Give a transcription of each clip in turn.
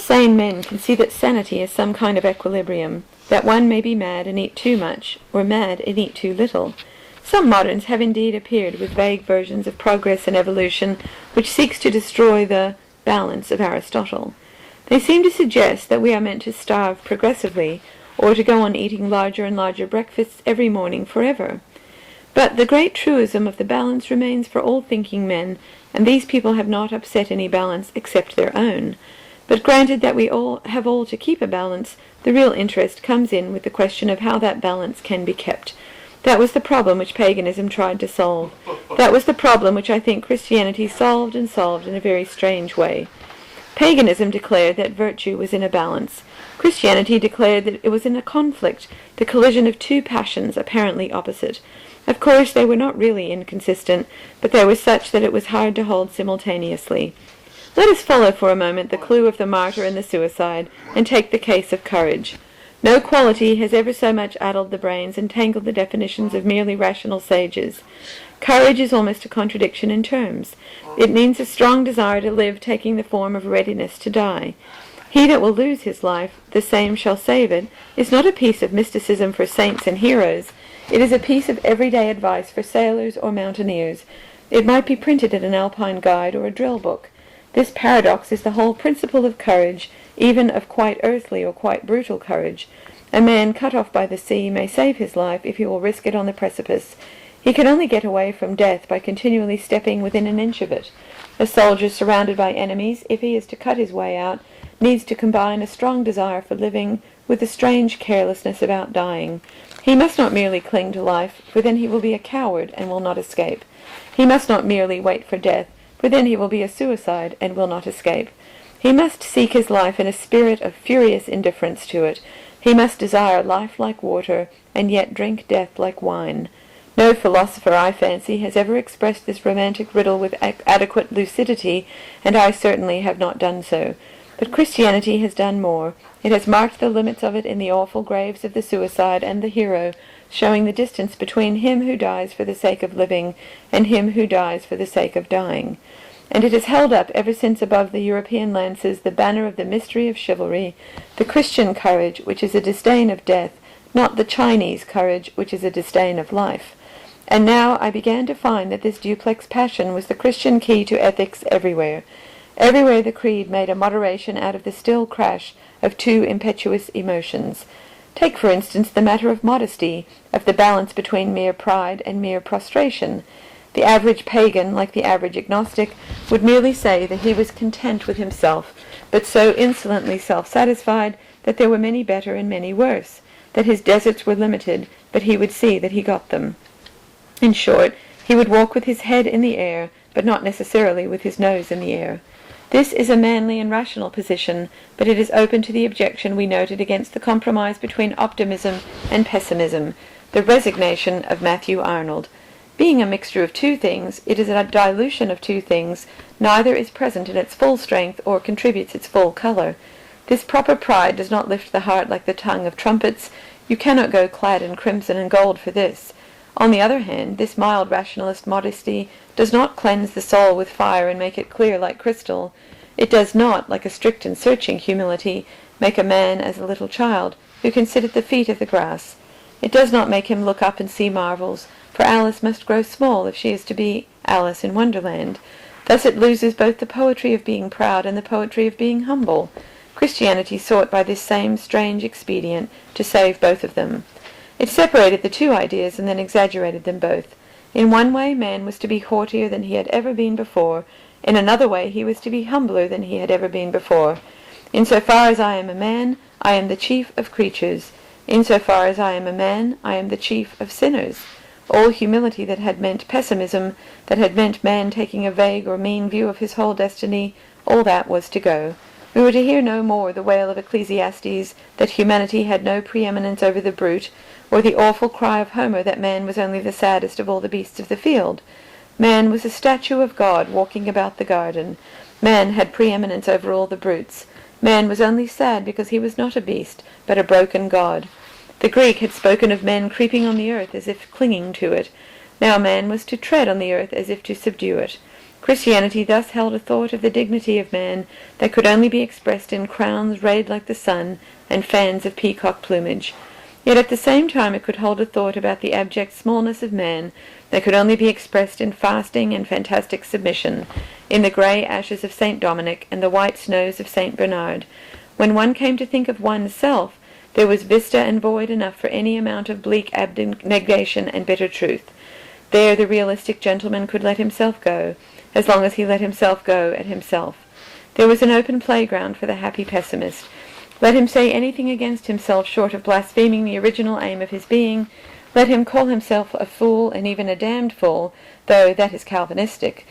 sane men can see that sanity is some kind of equilibrium, that one may be mad and eat too much, or mad and eat too little. Some moderns have indeed appeared with vague versions of progress and evolution which seeks to destroy the balance of Aristotle. They seem to suggest that we are meant to starve progressively, or to go on eating larger and larger breakfasts every morning forever. But the great truism of the balance remains for all thinking men, and these people have not upset any balance except their own. But granted that we all have to keep a balance, the real interest comes in with the question of how that balance can be kept. That was the problem which paganism tried to solve. That was the problem which I think Christianity solved in a very strange way. Paganism declared that virtue was in a balance. Christianity declared that it was in a conflict, the collision of two passions apparently opposite. Of course, they were not really inconsistent, but they were such that it was hard to hold simultaneously. Let us follow for a moment the clue of the martyr and the suicide, and take the case of courage. No quality has ever so much addled the brains and tangled the definitions of merely rational sages. Courage is almost a contradiction in terms. It means a strong desire to live taking the form of readiness to die. He that will lose his life, the same shall save it, is not a piece of mysticism for saints and heroes. It is a piece of everyday advice for sailors or mountaineers. It might be printed in an alpine guide or a drill book. This paradox is the whole principle of courage, even of quite earthly or quite brutal courage. A man cut off by the sea may save his life if he will risk it on the precipice. He can only get away from death by continually stepping within an inch of it. A soldier surrounded by enemies, if he is to cut his way out, needs to combine a strong desire for living with a strange carelessness about dying. He must not merely cling to life, for then he will be a coward and will not escape. He must not merely wait for death, for then he will be a suicide and will not escape. He must seek his life in a spirit of furious indifference to it. He must desire life like water, and yet drink death like wine. No philosopher, I fancy, has ever expressed this romantic riddle with adequate lucidity, and I certainly have not done so. But Christianity has done more. It has marked the limits of it in the awful graves of the suicide and the hero, showing the distance between him who dies for the sake of living and him who dies for the sake of dying. And it has held up ever since above the European lances the banner of the mystery of chivalry, the Christian courage, which is a disdain of death, not the Chinese courage, which is a disdain of life. And now I began to find that this duplex passion was the Christian key to ethics everywhere. Everywhere the creed made a moderation out of the still crash of two impetuous emotions. Take, for instance, the matter of modesty, of the balance between mere pride and mere prostration. The average pagan, like the average agnostic, would merely say that he was content with himself, but so insolently self-satisfied that there were many better and many worse, that his deserts were limited, but he would see that he got them. In short, he would walk with his head in the air, but not necessarily with his nose in the air. This is a manly and rational position, but it is open to the objection we noted against the compromise between optimism and pessimism, the resignation of Matthew Arnold. Being a mixture of two things, it is a dilution of two things. Neither is present in its full strength or contributes its full color. This proper pride does not lift the heart like the tongue of trumpets. You cannot go clad in crimson and gold for this. On the other hand, this mild rationalist modesty does not cleanse the soul with fire and make it clear like crystal. It does not, like a strict and searching humility, make a man as a little child, who can sit at the feet of the grass. It does not make him look up and see marvels, for Alice must grow small if she is to be Alice in Wonderland. Thus it loses both the poetry of being proud and the poetry of being humble. Christianity sought by this same strange expedient to save both of them. It separated the two ideas and then exaggerated them both. In one way man was to be haughtier than he had ever been before. In another way he was to be humbler than he had ever been before. In so far as I am a man, I am the chief of creatures. In so far as I am a man, I am the chief of sinners. All humility that had meant pessimism, that had meant man taking a vague or mean view of his whole destiny, all that was to go. We were to hear no more the wail of Ecclesiastes that humanity had no preeminence over the brute, or the awful cry of Homer that man was only the saddest of all the beasts of the field. Man was a statue of God walking about the garden. Man had preeminence over all the brutes. Man was only sad because he was not a beast, but a broken god. The Greek had spoken of men creeping on the earth as if clinging to it. Now man was to tread on the earth as if to subdue it. Christianity thus held a thought of the dignity of man that could only be expressed in crowns rayed like the sun and fans of peacock plumage. Yet at the same time it could hold a thought about the abject smallness of man that could only be expressed in fasting and fantastic submission, in the grey ashes of St. Dominic and the white snows of St. Bernard. When one came to think of one's self, there was vista and void enough for any amount of bleak abnegation and bitter truth. There the realistic gentleman could let himself go, as long as he let himself go at himself. There was an open playground for the happy pessimist. Let him say anything against himself short of blaspheming the original aim of his being. Let him call himself a fool, and even a damned fool, though that is Calvinistic.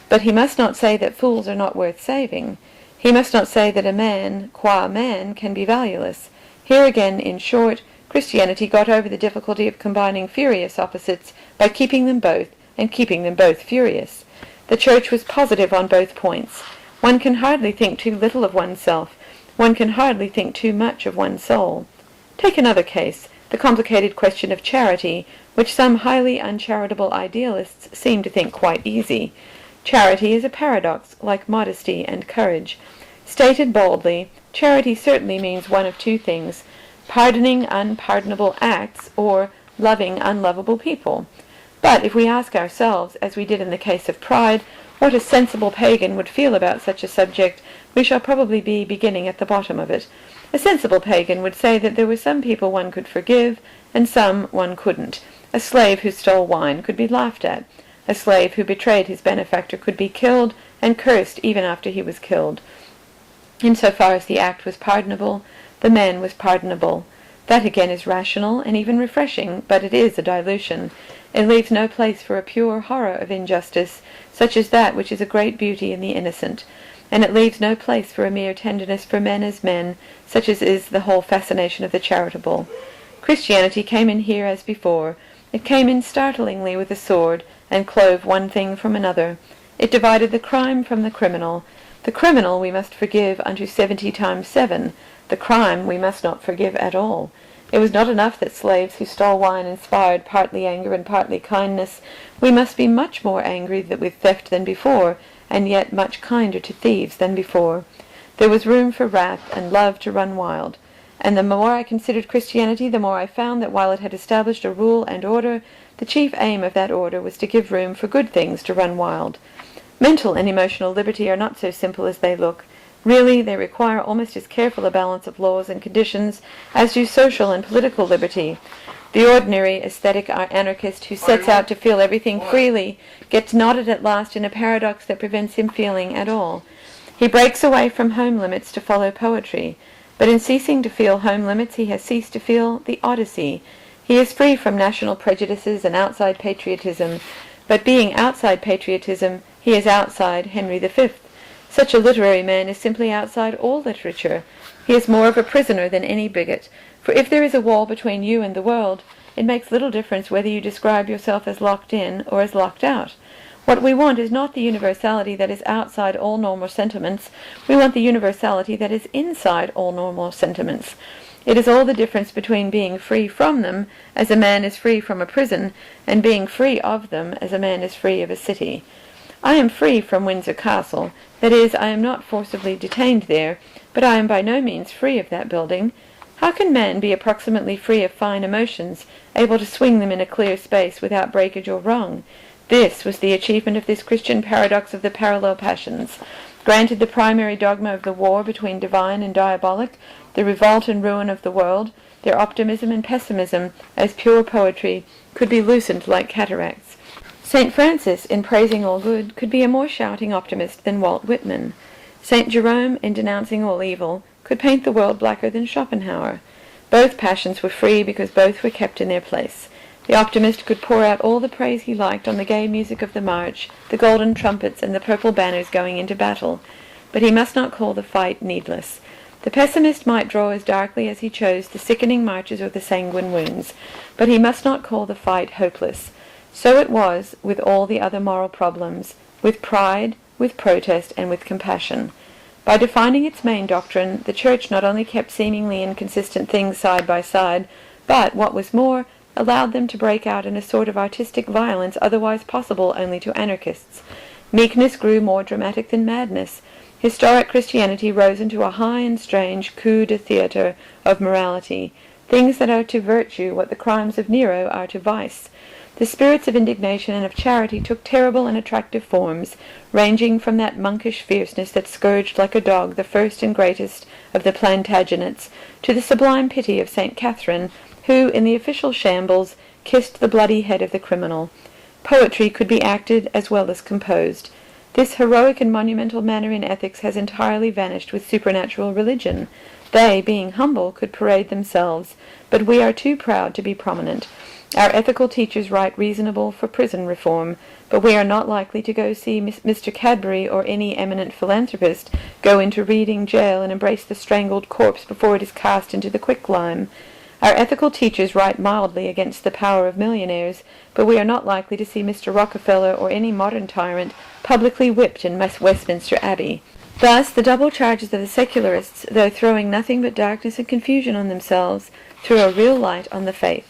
But he must not say that fools are not worth saving. He must not say that a man, qua man, can be valueless. Here again, in short, Christianity got over the difficulty of combining furious opposites by keeping them both, and keeping them both furious. The Church was positive on both points. One can hardly think too little of oneself. One can hardly think too much of one's soul. Take another case, the complicated question of charity, which some highly uncharitable idealists seem to think quite easy. Charity is a paradox, like modesty and courage. Stated boldly, charity certainly means one of two things: pardoning unpardonable acts, or loving unlovable people. But if we ask ourselves, as we did in the case of pride, what a sensible pagan would feel about such a subject, we shall probably be beginning at the bottom of it. A sensible pagan would say that there were some people one could forgive, and some one couldn't. A slave who stole wine could be laughed at. A slave who betrayed his benefactor could be killed, and cursed even after he was killed. Insofar as the act was pardonable, the man was pardonable. That again is rational and even refreshing, but it is a dilution. It leaves no place for a pure horror of injustice, such as that which is a great beauty in the innocent. And it leaves no place for a mere tenderness for men as men, such as is the whole fascination of the charitable. Christianity came in here as before. It came in startlingly with a sword, and clove one thing from another. It divided the crime from the criminal. The criminal we must forgive unto 70 times 7. The crime we must not forgive at all. It was not enough that slaves who stole wine inspired partly anger and partly kindness. We must be much more angry with theft than before, and yet much kinder to thieves than before. There was room for wrath and love to run wild. And the more I considered Christianity, the more I found that while it had established a rule and order, the chief aim of that order was to give room for good things to run wild. Mental and emotional liberty are not so simple as they look. Really, they require almost as careful a balance of laws and conditions as do social and political liberty. The ordinary aesthetic anarchist who sets out to feel everything freely gets knotted at last in a paradox that prevents him feeling at all. He breaks away from home limits to follow poetry, but in ceasing to feel home limits he has ceased to feel the Odyssey. He is free from national prejudices and outside patriotism, but being outside patriotism, he is outside Henry V. Such a literary man is simply outside all literature. He is more of a prisoner than any bigot, for if there is a wall between you and the world, it makes little difference whether you describe yourself as locked in or as locked out. What we want is not the universality that is outside all normal sentiments. We want the universality that is inside all normal sentiments. It is all the difference between being free from them, as a man is free from a prison, and being free of them, as a man is free of a city. I am free from Windsor Castle. That is, I am not forcibly detained there, but I am by no means free of that building. How can man be approximately free of fine emotions, able to swing them in a clear space without breakage or wrong? This was the achievement of this Christian paradox of the parallel passions. Granted the primary dogma of the war between divine and diabolic, the revolt and ruin of the world, their optimism and pessimism, as pure poetry, could be loosened like cataracts. St. Francis, in praising all good, could be a more shouting optimist than Walt Whitman. St. Jerome, in denouncing all evil, could paint the world blacker than Schopenhauer. Both passions were free because both were kept in their place. The optimist could pour out all the praise he liked on the gay music of the march, the golden trumpets, and the purple banners going into battle, but he must not call the fight needless. The pessimist might draw as darkly as he chose the sickening marches or the sanguine wounds, but he must not call the fight hopeless. So it was with all the other moral problems, with pride, with protest, and with compassion. By defining its main doctrine, the Church not only kept seemingly inconsistent things side by side, but, what was more, allowed them to break out in a sort of artistic violence otherwise possible only to anarchists. Meekness grew more dramatic than madness. Historic Christianity rose into a high and strange coup de theatre of morality, things that are to virtue what the crimes of Nero are to vice. The spirits of indignation and of charity took terrible and attractive forms, ranging from that monkish fierceness that scourged like a dog the first and greatest of the Plantagenets, to the sublime pity of St. Catherine, who, in the official shambles, kissed the bloody head of the criminal. Poetry could be acted as well as composed. This heroic and monumental manner in ethics has entirely vanished with supernatural religion. They, being humble, could parade themselves, but we are too proud to be prominent. Our ethical teachers write reasonable for prison reform, but we are not likely to go see Mr. Cadbury or any eminent philanthropist go into Reading jail and embrace the strangled corpse before it is cast into the quicklime. Our ethical teachers write mildly against the power of millionaires, but we are not likely to see Mr. Rockefeller or any modern tyrant publicly whipped in Westminster Abbey. Thus, the double charges of the secularists, though throwing nothing but darkness and confusion on themselves, threw a real light on the faith.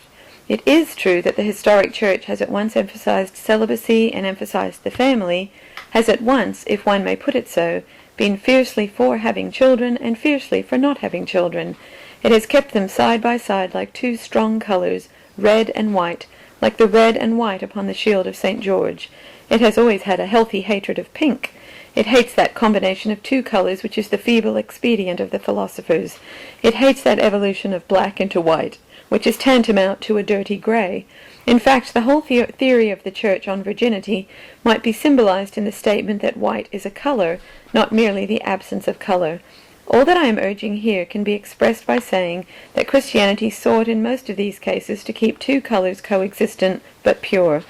It is true that the historic Church has at once emphasized celibacy and emphasized the family, has at once, if one may put it so, been fiercely for having children and fiercely for not having children. It has kept them side by side like two strong colors, red and white, like the red and white upon the shield of St. George. It has always had a healthy hatred of pink. It hates that combination of two colors which is the feeble expedient of the philosophers. It hates that evolution of black into white, which is tantamount to a dirty grey. In fact, the whole theory of the Church on virginity might be symbolized in the statement that white is a color, not merely the absence of color. All that I am urging here can be expressed by saying that Christianity sought in most of these cases to keep two colors coexistent but pure.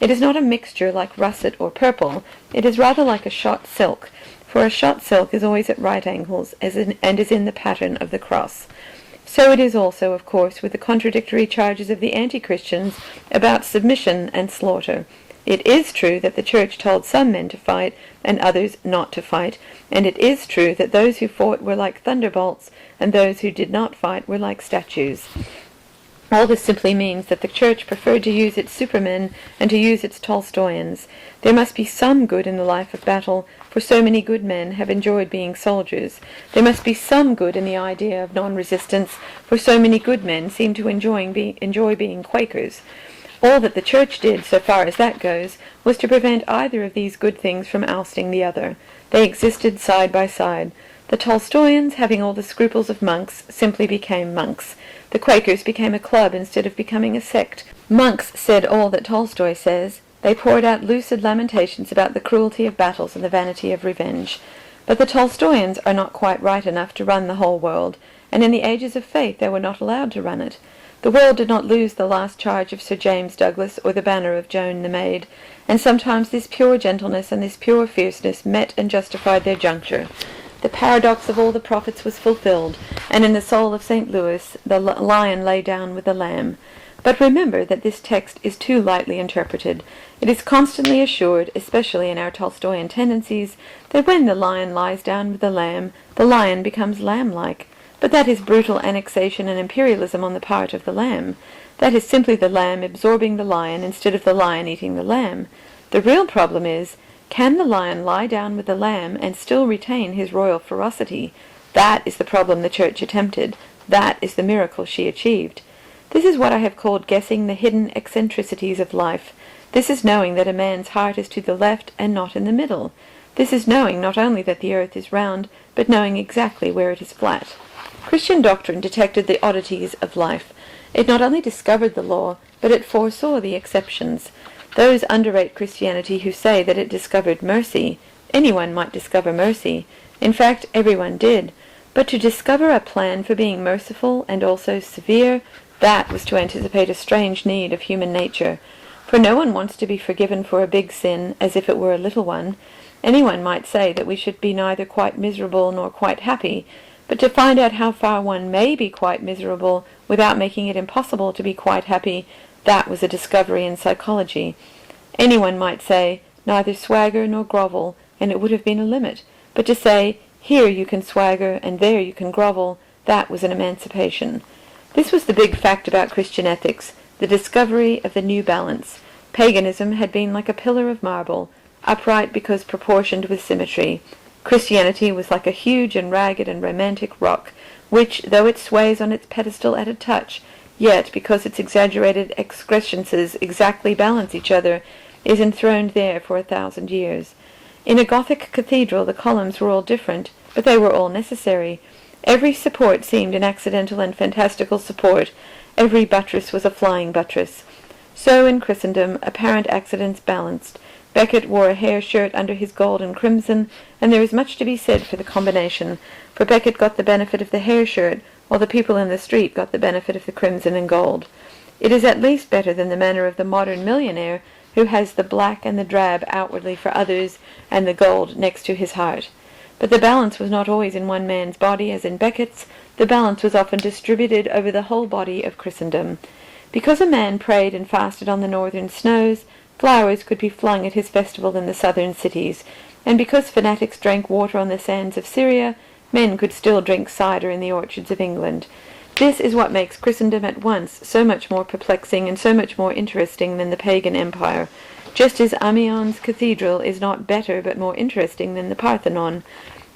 It is not a mixture like russet or purple. It is rather like a shot silk, for a shot silk is always at right angles and is in the pattern of the cross. So it is also, of course, with the contradictory charges of the anti-Christians about submission and slaughter. It is true that the Church told some men to fight and others not to fight, and it is true that those who fought were like thunderbolts and those who did not fight were like statues. All this simply means that the Church preferred to use its supermen and to use its Tolstoyans. There must be some good in the life of battle, for so many good men have enjoyed being soldiers. There must be some good in the idea of non-resistance, for so many good men seem to enjoy being Quakers. All that the Church did, so far as that goes, was to prevent either of these good things from ousting the other. They existed side by side. The Tolstoyans, having all the scruples of monks, simply became monks. The Quakers became a club instead of becoming a sect. Monks said all that Tolstoy says. They poured out lucid lamentations about the cruelty of battles and the vanity of revenge. But the Tolstoyans are not quite right enough to run the whole world, and in the ages of faith they were not allowed to run it. The world did not lose the last charge of Sir James Douglas or the banner of Joan the Maid, and sometimes this pure gentleness and this pure fierceness met and justified their juncture. The paradox of all the prophets was fulfilled, and in the soul of St. Louis the lion lay down with the lamb. But remember that this text is too lightly interpreted. It is constantly assured, especially in our Tolstoyan tendencies, that when the lion lies down with the lion becomes lamb-like. But that is brutal annexation and imperialism on the part of the lamb. That is simply the lamb absorbing the lion instead of the lion eating the lamb. The real problem is, can the lion lie down with the lamb and still retain his royal ferocity? That is the problem the Church attempted. That is the miracle she achieved. This is what I have called guessing the hidden eccentricities of life. This is knowing that a man's heart is to the left and not in the middle. This is knowing not only that the earth is round, but knowing exactly where it is flat. Christian doctrine detected the oddities of life. It not only discovered the law, but it foresaw the exceptions. Those underrate Christianity who say that it discovered mercy. Anyone might discover mercy. In fact, everyone did. But to discover a plan for being merciful and also severe, that was to anticipate a strange need of human nature. For no one wants to be forgiven for a big sin as if it were a little one. Anyone might say that we should be neither quite miserable nor quite happy, but to find out how far one may be quite miserable without making it impossible to be quite happy, that was a discovery in psychology. Anyone might say, neither swagger nor grovel, and it would have been a limit. But to say, here you can swagger and there you can grovel, that was an emancipation. This was the big fact about Christian ethics, the discovery of the new balance. Paganism had been like a pillar of marble. upright because proportioned with symmetry. Christianity was like a huge and ragged and romantic rock, which, though it sways on its pedestal at a touch, yet, because its exaggerated excrescences exactly balance each other, is enthroned there for 1,000 years. In a Gothic cathedral the columns were all different, but they were all necessary. Every support seemed an accidental and fantastical support. Every buttress was a flying buttress. So in Christendom apparent accidents balanced. Becket wore a hair shirt under his gold and crimson, and there is much to be said for the combination, for Becket got the benefit of the hair shirt, while the people in the street got the benefit of the crimson and gold. It is at least better than the manner of the modern millionaire, who has the black and the drab outwardly for others, and the gold next to his heart. But the balance was not always in one man's body as in Becket's. The balance was often distributed over the whole body of Christendom. Because a man prayed and fasted on the northern snows, flowers could be flung at his festival in the southern cities, and because fanatics drank water on the sands of Syria, men could still drink cider in the orchards of England. This is what makes Christendom at once so much more perplexing and so much more interesting than the pagan empire, just as Amiens Cathedral is not better but more interesting than the Parthenon.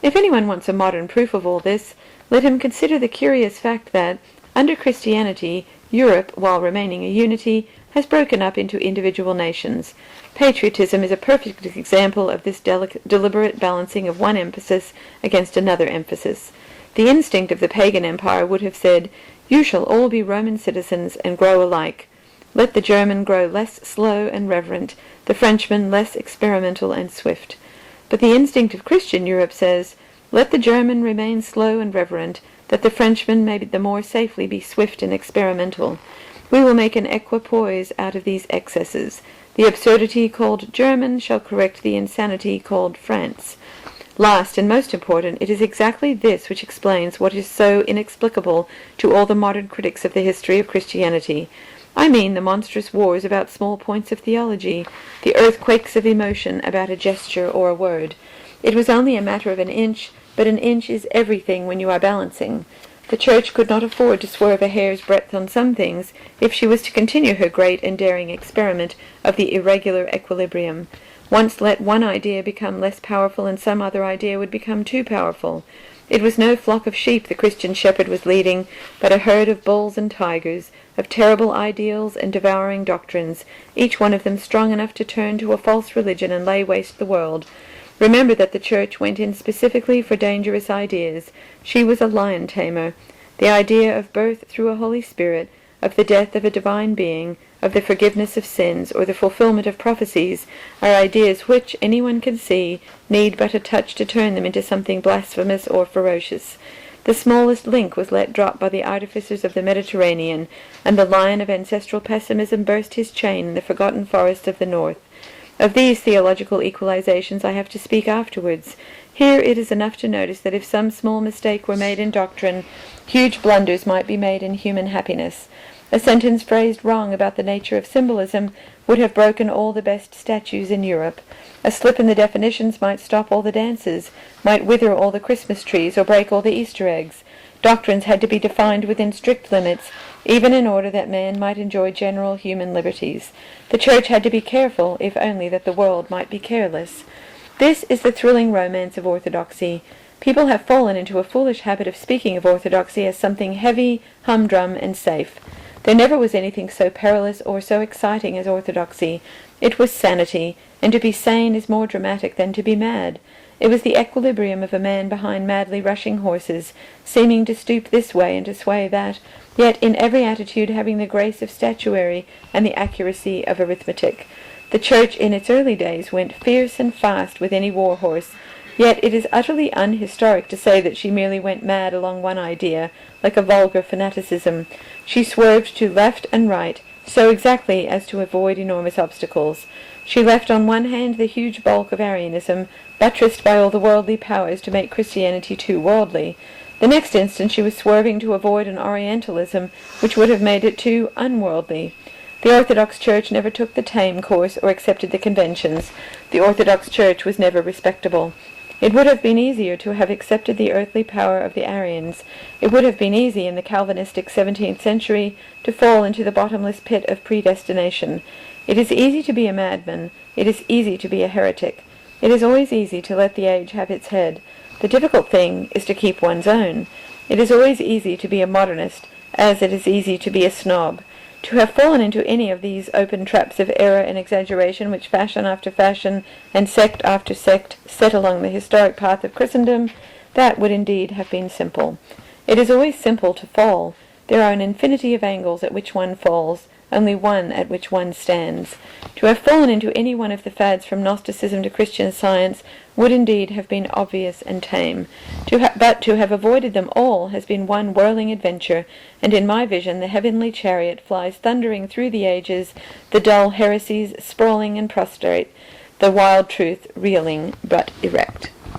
If anyone wants a modern proof of all this, let him consider the curious fact that, under Christianity, Europe, while remaining a unity, has broken up into individual nations. Patriotism is a perfect example of this deliberate balancing of one emphasis against another emphasis. The instinct of the pagan empire would have said, "You shall all be Roman citizens and grow alike. Let the German grow less slow and reverent, the Frenchman less experimental and swift." But the instinct of Christian Europe says, "Let the German remain slow and reverent, that the Frenchman may the more safely be swift and experimental. We will make an equipoise out of these excesses. The absurdity called German shall correct the insanity called France." Last and most important, it is exactly this which explains what is so inexplicable to all the modern critics of the history of Christianity. I mean the monstrous wars about small points of theology, the earthquakes of emotion about a gesture or a word. It was only a matter of an inch, but an inch is everything when you are balancing. The Church could not afford to swerve a hair's breadth on some things if she was to continue her great and daring experiment of the irregular equilibrium. Once let one idea become less powerful and some other idea would become too powerful. It was no flock of sheep the Christian shepherd was leading, but a herd of bulls and tigers, of terrible ideals and devouring doctrines, each one of them strong enough to turn to a false religion and lay waste the world. Remember that the Church went in specifically for dangerous ideas. She was a lion tamer. The idea of birth through a Holy Spirit, of the death of a divine being, of the forgiveness of sins, or the fulfillment of prophecies, are ideas which, anyone can see, need but a touch to turn them into something blasphemous or ferocious. The smallest link was let drop by the artificers of the Mediterranean, and the lion of ancestral pessimism burst his chain in the forgotten forests of the north. Of these theological equalizations I have to speak afterwards. Here it is enough to notice that if some small mistake were made in doctrine, huge blunders might be made in human happiness. A sentence phrased wrong about the nature of symbolism would have broken all the best statues in Europe. A slip in the definitions might stop all the dances, might wither all the Christmas trees, or break all the Easter eggs. Doctrines had to be defined within strict limits, even in order that man might enjoy general human liberties. The Church had to be careful, if only that the world might be careless. This is the thrilling romance of orthodoxy. People have fallen into a foolish habit of speaking of orthodoxy as something heavy, humdrum, and safe. There never was anything so perilous or so exciting as orthodoxy. It was sanity, and to be sane is more dramatic than to be mad. It was the equilibrium of a man behind madly rushing horses, seeming to stoop this way and to sway that, yet in every attitude having the grace of statuary and the accuracy of arithmetic. The Church in its early days went fierce and fast with any war horse, yet it is utterly unhistoric to say that she merely went mad along one idea, like a vulgar fanaticism. She swerved to left and right, so exactly as to avoid enormous obstacles. She left on one hand the huge bulk of Arianism, buttressed by all the worldly powers to make Christianity too worldly. The next instant she was swerving to avoid an Orientalism which would have made it too unworldly. The Orthodox Church never took the tame course or accepted the conventions. The Orthodox Church was never respectable. It would have been easier to have accepted the earthly power of the Arians. It would have been easy in the Calvinistic 17th century to fall into the bottomless pit of predestination. It is easy to be a madman. It is easy to be a heretic. It is always easy to let the age have its head. The difficult thing is to keep one's own. It is always easy to be a modernist, as it is easy to be a snob. To have fallen into any of these open traps of error and exaggeration which fashion after fashion and sect after sect set along the historic path of Christendom, that would indeed have been simple. It is always simple to fall. There are an infinity of angles at which one falls, only one at which one stands. To have fallen into any one of the fads from Gnosticism to Christian Science would indeed have been obvious and tame. But to have avoided them all has been one whirling adventure, and in my vision the heavenly chariot flies thundering through the ages, the dull heresies sprawling and prostrate, the wild truth reeling but erect.